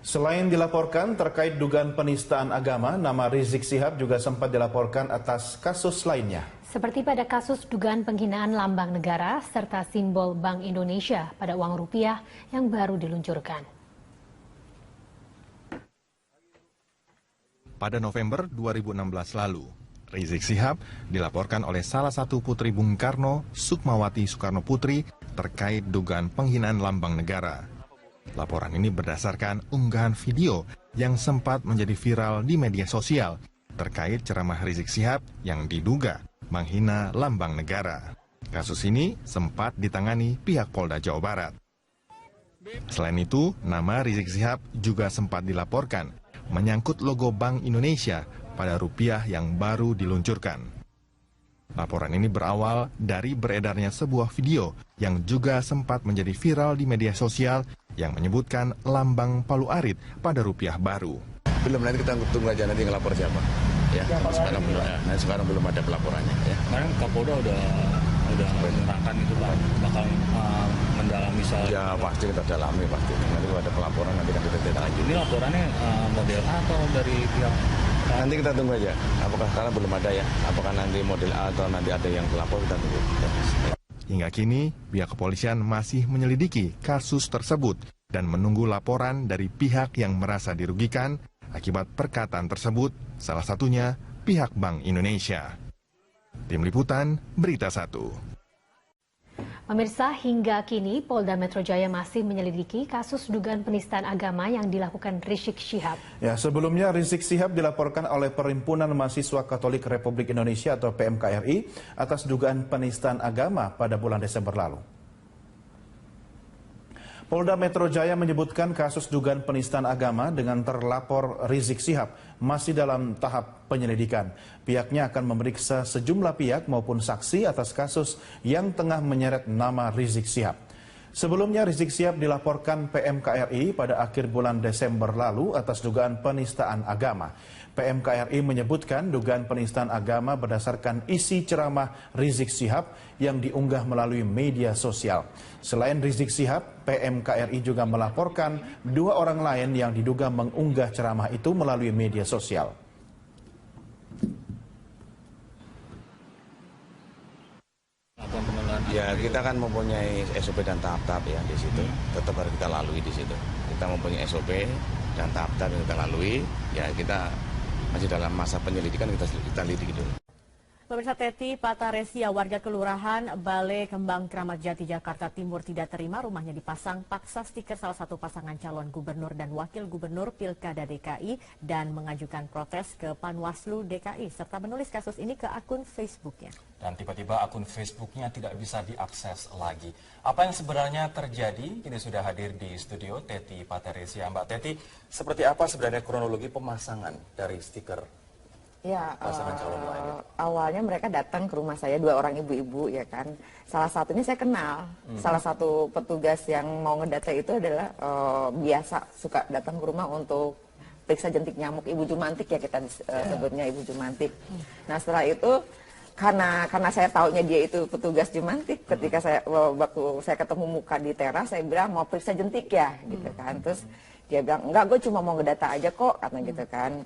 Selain dilaporkan terkait dugaan penistaan agama, nama Rizik Syihab juga sempat dilaporkan atas kasus lainnya. Seperti pada kasus dugaan penghinaan lambang negara serta simbol Bank Indonesia pada uang rupiah yang baru diluncurkan. Pada November 2016 lalu, Rizik Syihab dilaporkan oleh salah satu putri Bung Karno, Sukmawati Soekarno Putri, terkait dugaan penghinaan lambang negara. Laporan ini berdasarkan unggahan video yang sempat menjadi viral di media sosial terkait ceramah Rizik Syihab yang diduga menghina lambang negara. Kasus ini sempat ditangani pihak Polda Jawa Barat. Selain itu, nama Rizik Syihab juga sempat dilaporkan menyangkut logo Bank Indonesia pada rupiah yang baru diluncurkan. Laporan ini berawal dari beredarnya sebuah video yang juga sempat menjadi viral di media sosial yang menyebutkan lambang Palu Arit pada rupiah baru. Belum, nanti kita tunggu aja nanti ngelapor siapa. Ya, sekarang belum ada pelaporannya. Ya. Kemarin Kapolda udah menerangkan itu Pak, bakal mendalami soal. Ya pasti kita dalami pasti. Nanti kalau ada pelaporan nanti kita tindak lanjut. Ini laporannya model A atau dari pihak? Nanti kita tunggu aja. Apakah karena belum ada ya? Apakah nanti model A atau nanti ada yang pelapor, kita tunggu. Ya. Hingga kini, pihak kepolisian masih menyelidiki kasus tersebut dan menunggu laporan dari pihak yang merasa dirugikan akibat perkataan tersebut, salah satunya pihak Bank Indonesia. Tim Liputan, Berita 1. Pemirsa, hingga kini Polda Metro Jaya masih menyelidiki kasus dugaan penistaan agama yang dilakukan Rizik Syihab. Ya, sebelumnya Rizik Syihab dilaporkan oleh Perhimpunan Mahasiswa Katolik Republik Indonesia atau PMKRI atas dugaan penistaan agama pada bulan Desember lalu. Polda Metro Jaya menyebutkan kasus dugaan penistaan agama dengan terlapor Rizik Syihab masih dalam tahap penyelidikan. Pihaknya akan memeriksa sejumlah pihak maupun saksi atas kasus yang tengah menyeret nama Rizik Syihab. Sebelumnya Rizik Syihab dilaporkan PMKRI pada akhir bulan Desember lalu atas dugaan penistaan agama. PMKRI menyebutkan dugaan penistaan agama berdasarkan isi ceramah Rizik Syihab yang diunggah melalui media sosial. Selain Rizik Syihab, PMKRI juga melaporkan 2 orang lain yang diduga mengunggah ceramah itu melalui media sosial. Ya, kita kan mempunyai SOP dan tahap-tahap ya di situ. Tetap harus kita lalui di situ. Kita mempunyai SOP dan tahap-tahap yang kita lalui. Ya, kita masih dalam masa penyelidikan, kita lidik dulu. Pemirsa, Teti Pataresia, warga Kelurahan Balai Kembang Kramat Jati, Jakarta Timur tidak terima rumahnya dipasang paksa stiker salah satu pasangan calon gubernur dan wakil gubernur Pilkada DKI dan mengajukan protes ke Panwaslu DKI serta menulis kasus ini ke akun Facebooknya. Dan tiba-tiba akun Facebooknya tidak bisa diakses lagi. Apa yang sebenarnya terjadi? Kini sudah hadir di studio Teti Pataresia. Mbak Teti, seperti apa sebenarnya kronologi pemasangan dari stiker? Ya, awalnya mereka datang ke rumah saya, 2 orang ibu-ibu ya kan. Salah satunya saya kenal, salah satu petugas yang mau ngedata itu adalah biasa suka datang ke rumah untuk periksa jentik nyamuk, Ibu Jumantik ya kita sebutnya Ibu Jumantik. Nah setelah itu karena saya taunya dia itu petugas Jumantik, ketika waktu saya ketemu muka di teras saya bilang mau periksa jentik ya gitu kan. Terus dia bilang enggak, gue cuma mau ngedata aja kok, kata gitu kan.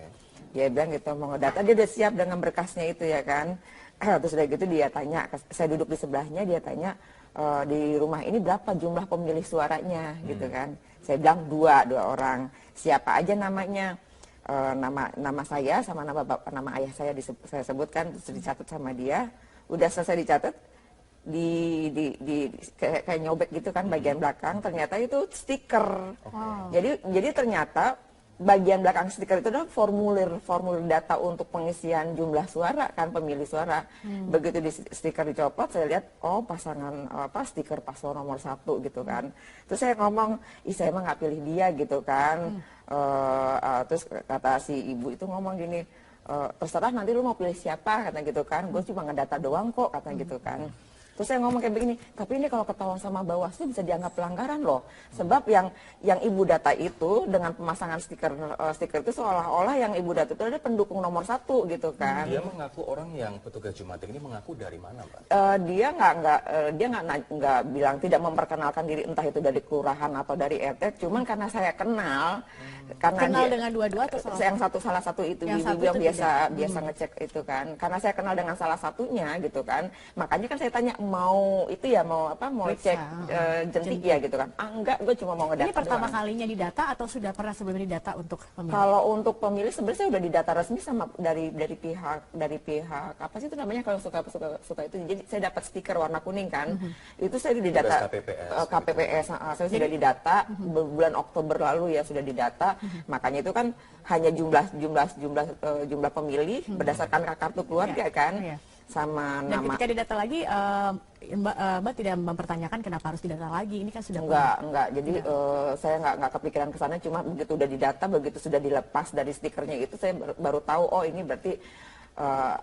Dia bilang gitu mau ngedata, dia udah siap dengan berkasnya itu ya kan. Terus udah gitu dia tanya, saya duduk di sebelahnya, dia tanya di rumah ini berapa jumlah pemilih suaranya gitu kan. Saya bilang 2 orang. Siapa aja namanya? Nama saya sama nama ayah saya saya sebutkan, terus dicatat sama dia. Udah selesai dicatat, kayak nyobek gitu kan bagian belakang, ternyata itu stiker. Jadi ternyata bagian belakang stiker itu adalah formulir data untuk pengisian jumlah suara kan, pemilih suara. Begitu di stiker dicopot, saya lihat pasangan stiker paslon nomor 1 gitu kan. Terus saya ngomong, saya emang nggak pilih dia gitu kan. Terus kata si ibu itu ngomong gini, terserah nanti lu mau pilih siapa, kata gitu kan. Gue cuma ngedata doang kok, kata gitu kan. Terus saya ngomong kayak begini, tapi ini kalau ketahuan sama Bawaslu bisa dianggap pelanggaran loh. Sebab yang ibu data itu dengan pemasangan stiker itu seolah-olah yang ibu data itu ada pendukung nomor 1 gitu kan. Dia mengaku orang yang petugas Jumantik ini mengaku dari mana, Mbak? Dia nggak bilang, tidak memperkenalkan diri entah itu dari kelurahan atau dari RT. Cuman karena saya kenal, kenal dengan dua-dua atau salah satu itu yang ibu yang biasa ngecek itu kan. Karena saya kenal dengan salah satunya gitu kan. Makanya kan saya tanya mau cek jentik ya gitu kan. Enggak, gue cuma mau ngedata. Ini pertama kalinya didata atau sudah pernah sebelumnya didata untuk pemilih? Kalau untuk pemilih sebenarnya saya udah didata resmi sama dari pihak apa sih itu namanya kalau suka itu. Jadi saya dapat stiker warna kuning kan. Itu saya didata KPPS. Saya sudah didata bulan Oktober lalu ya sudah didata. Makanya itu kan hanya jumlah pemilih berdasarkan kartu keluarga kan. Sama dan nama. Ketika didata lagi, Mbak tidak mempertanyakan kenapa harus didata lagi. Ini kan sudah enggak. Jadi saya nggak kepikiran ke sana. Cuma begitu udah didata, begitu sudah dilepas dari stikernya itu, saya baru tahu oh ini berarti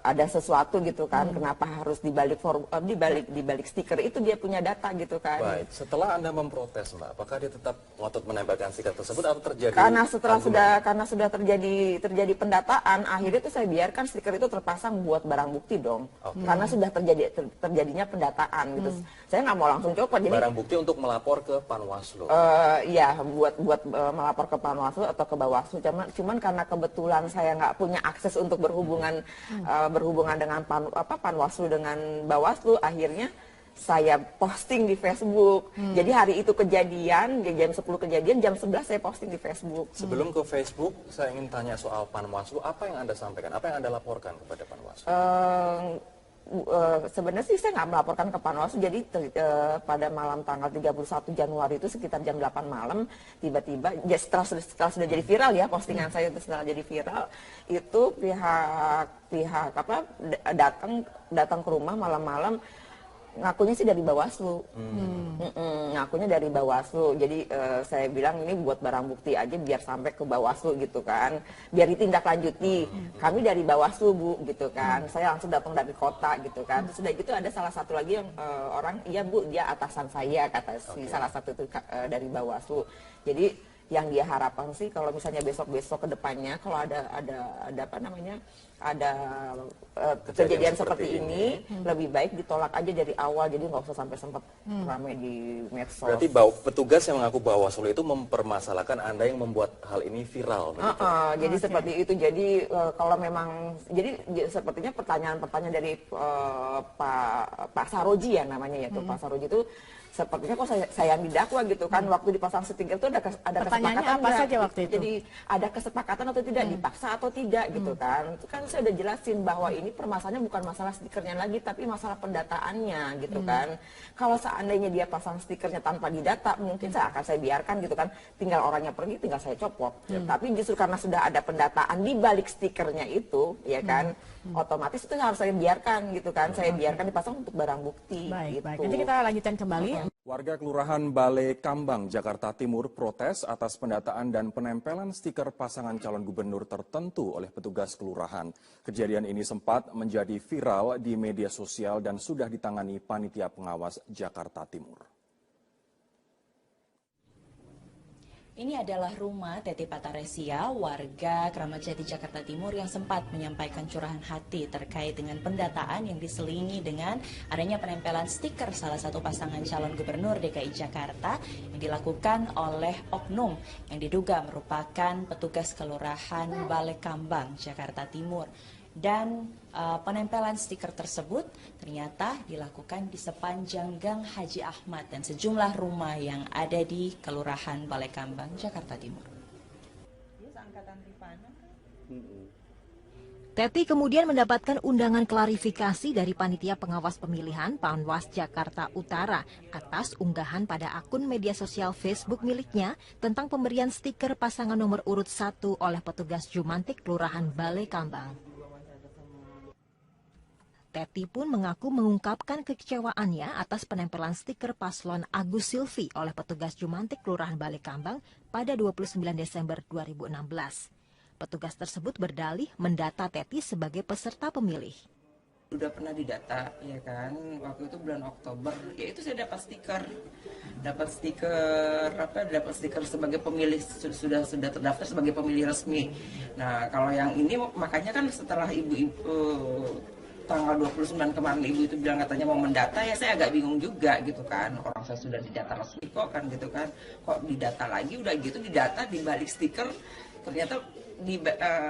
ada sesuatu gitu kan. Kenapa harus dibalik stiker itu dia punya data gitu kan. Baik, setelah Anda memprotes, Mbak, apakah dia tetap ngotot menempelkan stiker tersebut atau terjadi? Karena sudah terjadi pendataan, akhirnya itu saya biarkan stiker itu terpasang buat barang bukti dong. Karena sudah terjadinya pendataan gitu. Saya nggak mau langsung copot. Jadi barang bukti untuk melapor ke Panwaslu. Iya, buat melapor ke Panwaslu atau ke Bawaslu. Cuman karena kebetulan saya nggak punya akses untuk berhubungan dengan Panwaslu dengan Bawaslu, akhirnya saya posting di Facebook. Jadi hari itu kejadian, jam 10 kejadian, jam 11 saya posting di Facebook. Sebelum ke Facebook, saya ingin tanya soal Panwaslu. Apa yang Anda sampaikan? Apa yang Anda laporkan kepada Panwaslu? Sebenarnya sih saya nggak melaporkan ke Panwaslu. Jadi pada malam tanggal 31 Januari itu sekitar jam 8 malam, tiba-tiba setelah sudah jadi viral ya, postingan saya itu setelah jadi viral, itu pihak datang ke rumah malam-malam, ngakunya sih dari Bawaslu. Ngakunya dari Bawaslu. Jadi saya bilang ini buat barang bukti aja biar sampai ke Bawaslu gitu kan. Biar ditindaklanjuti. Kami dari Bawaslu, Bu, gitu kan. Saya langsung datang dari kota gitu kan. Terus sudah gitu ada salah satu lagi yang orang, iya Bu, dia atasan saya, kata si salah satu itu dari Bawaslu. Jadi yang dia harapkan sih kalau misalnya besok-besok ke depannya kalau ada kejadian seperti ini lebih baik ditolak aja dari awal, jadi nggak usah sampai sempat ramai di medsos. Berarti petugas yang mengaku Bawaslu itu mempermasalahkan Anda yang membuat hal ini viral. Jadi seperti itu. Jadi kalau memang sepertinya pertanyaan-pertanyaan dari Pak Saroji ya namanya yaitu Pak Saroji itu sepertinya kok saya yang didakwa gitu kan. Waktu dipasang stiker itu ada kesepakatan apa saja waktu itu? Jadi ada kesepakatan atau tidak, dipaksa atau tidak gitu kan. Itu kan saya udah jelasin bahwa ini permasalahannya bukan masalah stikernya lagi tapi masalah pendataannya gitu kan. Kalau seandainya dia pasang stikernya tanpa didata, mungkin saya biarkan gitu kan. Tinggal orangnya pergi, tinggal saya copot. Tapi justru karena sudah ada pendataan di balik stikernya itu, ya kan, otomatis itu harus saya biarkan gitu kan. Saya biarkan dipasang untuk barang bukti. Baik. Gitu. Nanti kita lanjutkan kembali. Warga Kelurahan Balai Kambang, Jakarta Timur protes atas pendataan dan penempelan stiker pasangan calon gubernur tertentu oleh petugas kelurahan. Kejadian ini sempat menjadi viral di media sosial dan sudah ditangani Panitia Pengawas Jakarta Timur. Ini adalah rumah Teti Pataresia, warga Kramat Jati, Jakarta Timur yang sempat menyampaikan curahan hati terkait dengan pendataan yang diselingi dengan adanya penempelan stiker salah satu pasangan calon gubernur DKI Jakarta yang dilakukan oleh oknum yang diduga merupakan petugas kelurahan Balai Kambang, Jakarta Timur. Dan penempelan stiker tersebut ternyata dilakukan di sepanjang Gang Haji Ahmad dan sejumlah rumah yang ada di Kelurahan Balai Kambang, Jakarta Timur. Teti kemudian mendapatkan undangan klarifikasi dari Panitia Pengawas Pemilihan Panwas Jakarta Utara atas unggahan pada akun media sosial Facebook miliknya tentang pemberian stiker pasangan nomor urut 1 oleh petugas Jumantik Kelurahan Balai Kambang. Teti pun mengaku mengungkapkan kekecewaannya atas penempelan stiker paslon Agus Silvi oleh petugas Jumantik Kelurahan Balai Kambang pada 29 Desember 2016. Petugas tersebut berdalih mendata Teti sebagai peserta pemilih. Udah pernah didata, ya kan, waktu itu bulan Oktober, ya itu saya dapat stiker sebagai pemilih, sudah terdaftar sebagai pemilih resmi. Nah, kalau yang ini makanya kan setelah ibu-ibu tanggal 29 kemarin ibu itu bilang katanya mau mendata, ya saya agak bingung juga gitu kan, orang saya sudah didata resmi kok kan gitu kan, kok didata lagi, udah gitu didata dibalik stiker, ternyata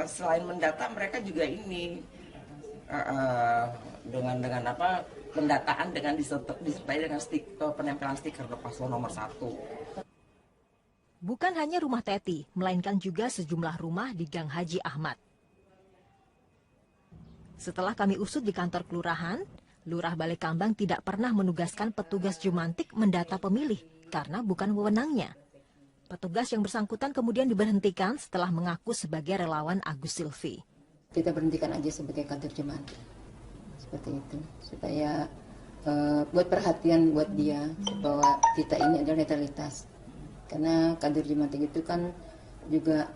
selain mendata mereka juga ini dengan apa pendataan dengan disertai dengan penempelan stiker paslon nomor 1. Bukan hanya rumah Teti, melainkan juga sejumlah rumah di Gang Haji Ahmad. Setelah kami usut di kantor kelurahan, Lurah Balekambang tidak pernah menugaskan petugas Jumantik mendata pemilih karena bukan wewenangnya. Petugas yang bersangkutan kemudian diberhentikan setelah mengaku sebagai relawan Agus Silvi. Kita berhentikan aja sebagai kantor Jumantik. Seperti itu, supaya buat perhatian buat dia bahwa kita ini adalah netralitas. Karena kader Jumantik itu kan juga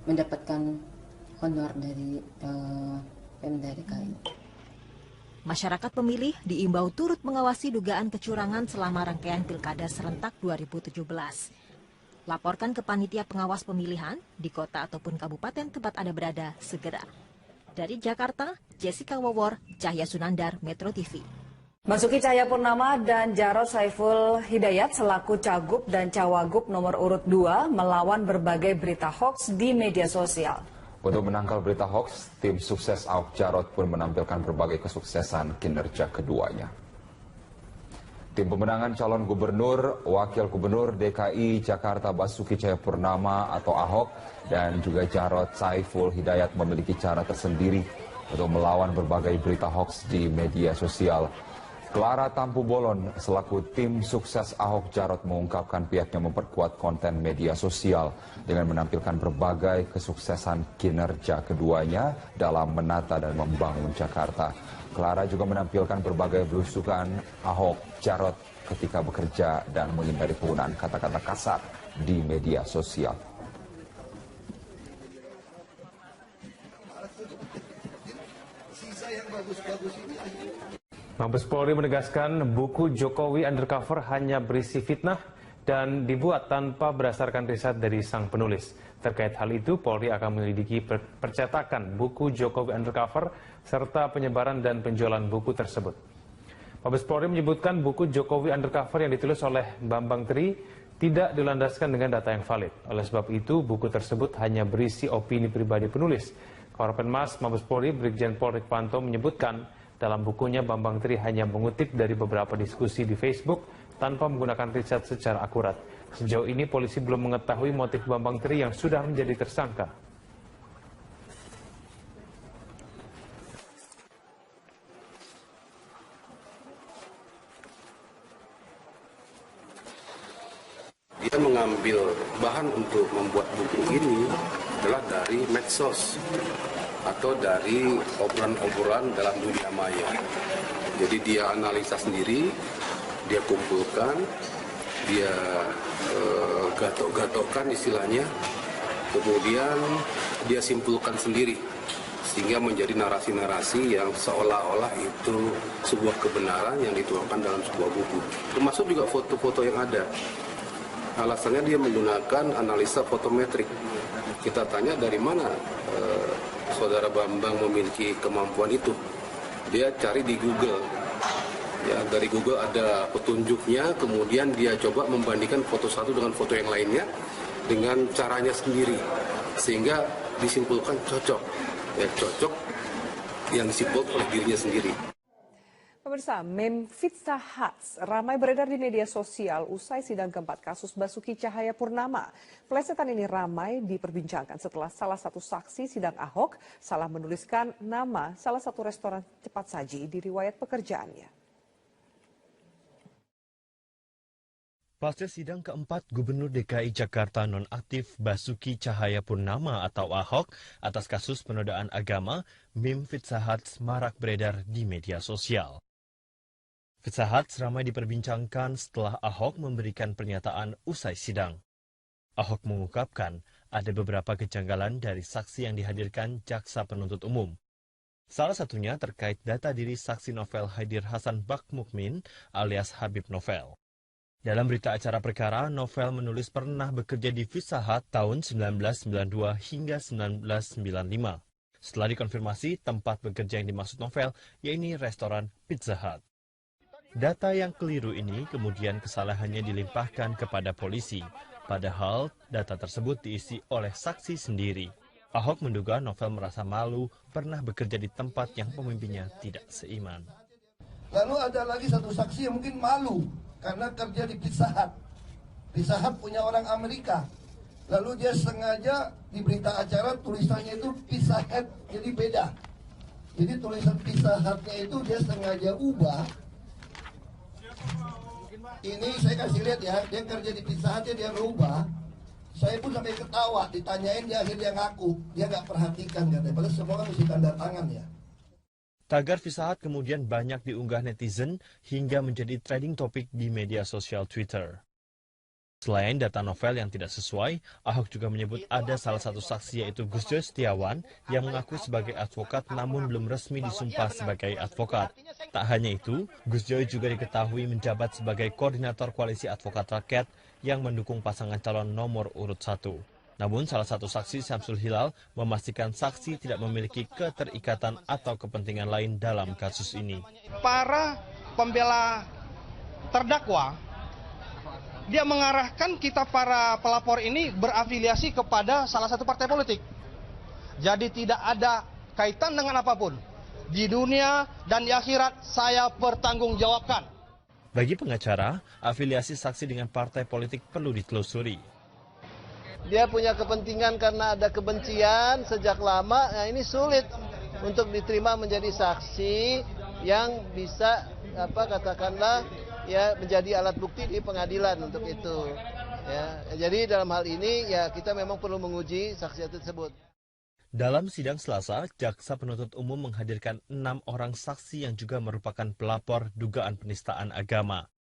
mendapatkan honor dari Pemda DKI. Masyarakat pemilih diimbau turut mengawasi dugaan kecurangan selama rangkaian Pilkada serentak 2017. Laporkan ke panitia pengawas pemilihan di kota ataupun kabupaten tempat Anda berada segera. Dari Jakarta, Jessica Wawor, Cahya Sunandar, Metro TV. Basuki Cahayapurnama dan Jarod Saiful Hidayat selaku Cagup dan Cawagup nomor urut 2 melawan berbagai berita hoaks di media sosial. Untuk menangkal berita hoaks, tim sukses Ahok Jarot pun menampilkan berbagai kesuksesan kinerja keduanya. Tim pemenangan calon gubernur, wakil gubernur DKI Jakarta Basuki Cahayapurnama atau Ahok dan juga Jarod Saiful Hidayat memiliki cara tersendiri untuk melawan berbagai berita hoaks di media sosial. Clara Tampu Bolon selaku tim sukses Ahok Jarot mengungkapkan pihaknya memperkuat konten media sosial dengan menampilkan berbagai kesuksesan kinerja keduanya dalam menata dan membangun Jakarta. Clara juga menampilkan berbagai belusukan Ahok Jarot ketika bekerja dan menghindari penggunaan kata-kata kasar di media sosial. Mabes Polri menegaskan buku Jokowi Undercover hanya berisi fitnah dan dibuat tanpa berdasarkan riset dari sang penulis. Terkait hal itu, Polri akan menyelidiki percetakan buku Jokowi Undercover serta penyebaran dan penjualan buku tersebut. Mabes Polri menyebutkan buku Jokowi Undercover yang ditulis oleh Bambang Tri tidak dilandaskan dengan data yang valid. Oleh sebab itu, buku tersebut hanya berisi opini pribadi penulis. Karopenmas Mabes Polri Brigjen Pol Rikwanto menyebutkan dalam bukunya Bambang Tri hanya mengutip dari beberapa diskusi di Facebook tanpa menggunakan riset secara akurat. Sejauh ini polisi belum mengetahui motif Bambang Tri yang sudah menjadi tersangka. Dia mengambil bahan untuk membuat buku ini adalah dari medsos atau dari obrolan-obrolan dalam dunia maya. Jadi dia analisa sendiri, dia kumpulkan, dia gatok-gatokkan istilahnya, kemudian dia simpulkan sendiri sehingga menjadi narasi-narasi yang seolah-olah itu sebuah kebenaran yang dituangkan dalam sebuah buku. Termasuk juga foto-foto yang ada. Alasannya dia menggunakan analisa fotometrik. Kita tanya dari mana Saudara Bambang memiliki kemampuan itu. Dia cari di Google. Ya, dari Google ada petunjuknya, kemudian dia coba membandingkan foto satu dengan foto yang lainnya dengan caranya sendiri. Sehingga disimpulkan cocok. Ya, cocok yang disimpulkan oleh dirinya sendiri. Pemirsa, meme Pizza Hut ramai beredar di media sosial usai sidang keempat kasus Basuki Cahayapurnama. Pelesetan ini ramai diperbincangkan setelah salah satu saksi sidang Ahok salah menuliskan nama salah satu restoran cepat saji di riwayat pekerjaannya. Pasca sidang keempat Gubernur DKI Jakarta nonaktif Basuki Cahayapurnama atau Ahok atas kasus penodaan agama, meme Pizza Hut marak beredar di media sosial. Pizza Hut ramai diperbincangkan setelah Ahok memberikan pernyataan usai sidang. Ahok mengungkapkan ada beberapa kejanggalan dari saksi yang dihadirkan jaksa penuntut umum. Salah satunya terkait data diri saksi novel Haidir Hasan Bakmukmin alias Habib Novel. Dalam berita acara perkara, Novel menulis pernah bekerja di Pizza Hut tahun 1992 hingga 1995. Setelah dikonfirmasi, tempat bekerja yang dimaksud Novel, yaitu restoran Pizza Hut. Data yang keliru ini kemudian kesalahannya dilimpahkan kepada polisi, padahal data tersebut diisi oleh saksi sendiri. Ahok menduga Novel merasa malu pernah bekerja di tempat yang pemimpinnya tidak seiman. Lalu ada lagi satu saksi yang mungkin malu karena kerja di Pizza Hut. Pizza Hut punya orang Amerika. Lalu dia sengaja di berita acara tulisannya itu Pizza Hut, jadi beda. Jadi tulisan Pizza Hut-nya itu dia sengaja ubah. Ini saya kasih lihat ya, dia kerja di Pizza Hut-nya dia rubah. Saya pun sampai ketawa, ditanyain dia akhirnya ngaku. Dia nggak perhatikan katanya, padahal semua kan mesti tanda tangan ya. Tagar Pizza Hut kemudian banyak diunggah netizen hingga menjadi trending topik di media sosial Twitter. Selain data Novel yang tidak sesuai, Ahok juga menyebut ada salah satu saksi yaitu Gus Joy Setiawan yang mengaku sebagai advokat namun belum resmi disumpah sebagai advokat. Tak hanya itu, Gus Joy juga diketahui menjabat sebagai koordinator koalisi advokat rakyat yang mendukung pasangan calon nomor urut 1. Namun salah satu saksi Syamsul Hilal memastikan saksi tidak memiliki keterikatan atau kepentingan lain dalam kasus ini. Para pembela terdakwa, dia mengarahkan kita para pelapor ini berafiliasi kepada salah satu partai politik. Jadi tidak ada kaitan dengan apapun. Di dunia dan di akhirat saya bertanggungjawabkan. Bagi pengacara, afiliasi saksi dengan partai politik perlu ditelusuri. Dia punya kepentingan karena ada kebencian sejak lama, nah ini sulit untuk diterima menjadi saksi yang bisa katakanlah ya menjadi alat bukti di pengadilan untuk itu. Ya, jadi dalam hal ini ya kita memang perlu menguji saksi tersebut. Dalam sidang Selasa, Jaksa Penuntut Umum menghadirkan 6 orang saksi yang juga merupakan pelapor dugaan penistaan agama.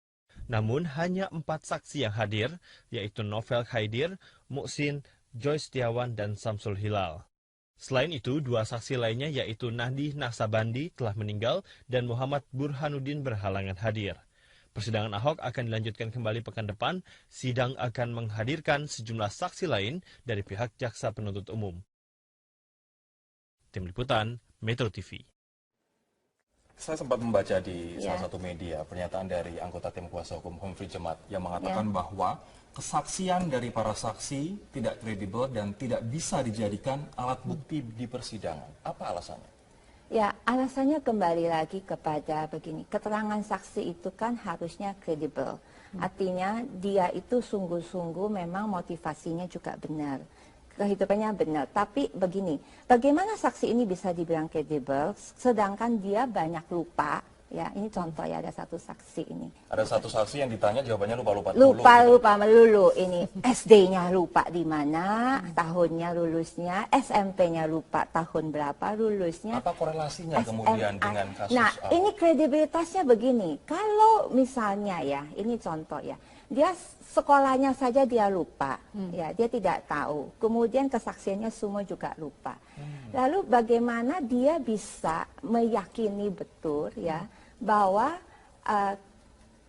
Namun hanya 4 saksi yang hadir, yaitu Novel Haidir, Muhsin, Joy Setiawan, dan Syamsul Hilal. Selain itu, 2 saksi lainnya yaitu Nahdi Naksabandi telah meninggal dan Muhammad Burhanuddin berhalangan hadir. Persidangan Ahok akan dilanjutkan kembali pekan depan. Sidang akan menghadirkan sejumlah saksi lain dari pihak Jaksa Penuntut Umum. Tim Liputan, Metro TV. Saya sempat membaca di salah satu media pernyataan dari anggota tim kuasa hukum Humphrey Jemat yang mengatakan bahwa kesaksian dari para saksi tidak kredibel dan tidak bisa dijadikan alat bukti di persidangan. Apa alasannya? Ya, alasannya kembali lagi kepada begini, keterangan saksi itu kan harusnya kredibel. Artinya dia itu sungguh-sungguh memang motivasinya juga benar. Kehidupannya benar, tapi begini, bagaimana saksi ini bisa dibilang kredibel sedangkan dia banyak lupa, ya ini contoh ya, ada satu saksi ini. Ada satu saksi yang ditanya jawabannya lupa-lupa Lupa melulu, ini SD-nya lupa di mana, tahunnya lulusnya, SMP-nya lupa tahun berapa lulusnya. Apa korelasinya kemudian dengan kasus Nah, ini kredibilitasnya begini, kalau misalnya ya, ini contoh ya, dia sekolahnya saja dia lupa, ya dia tidak tahu. Kemudian kesaksiannya semua juga lupa. Lalu bagaimana dia bisa meyakini betul ya bahwa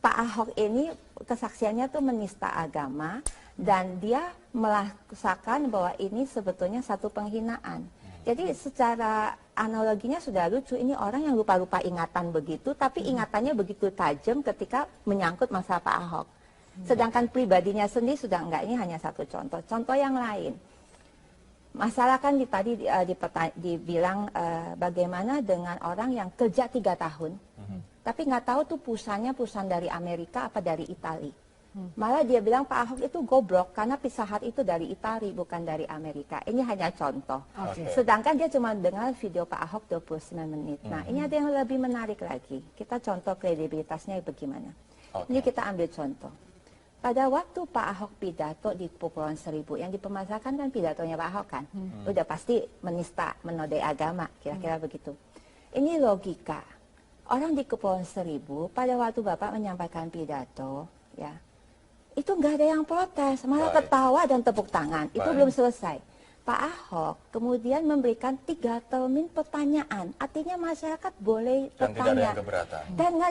Pak Ahok ini kesaksiannya tuh menista agama dan dia melakukan bahwa ini sebetulnya satu penghinaan. Jadi secara analoginya sudah lucu, ini orang yang lupa-lupa ingatan begitu, tapi ingatannya begitu tajam ketika menyangkut masalah Pak Ahok. Sedangkan pribadinya sendiri sudah enggak, ini hanya satu contoh. Contoh yang lain, masalah kan tadi dibilang bagaimana dengan orang yang kerja 3 tahun, tapi nggak tahu tuh perusahaan dari Amerika apa dari Itali. Malah dia bilang Pak Ahok itu goblok karena Pizza Hut itu dari Itali bukan dari Amerika. Ini hanya contoh. Sedangkan dia cuma dengar video Pak Ahok 29 menit. Nah ini ada yang lebih menarik lagi. Kita contoh kredibilitasnya bagaimana. Ini kita ambil contoh. Pada waktu Pak Ahok pidato di Kepulauan Seribu, yang dipermasalahkan kan pidatonya Pak Ahok kan, udah pasti menista, menodai agama, kira-kira begitu. Ini logika. Orang di Kepulauan Seribu, pada waktu Bapak menyampaikan pidato, ya, itu nggak ada yang protes, malah ketawa dan tepuk tangan. Itu belum selesai. Pak Ahok kemudian memberikan 3 termin pertanyaan, artinya masyarakat boleh Dan tidak ada bertanya. yang keberatan. Dan nggak ada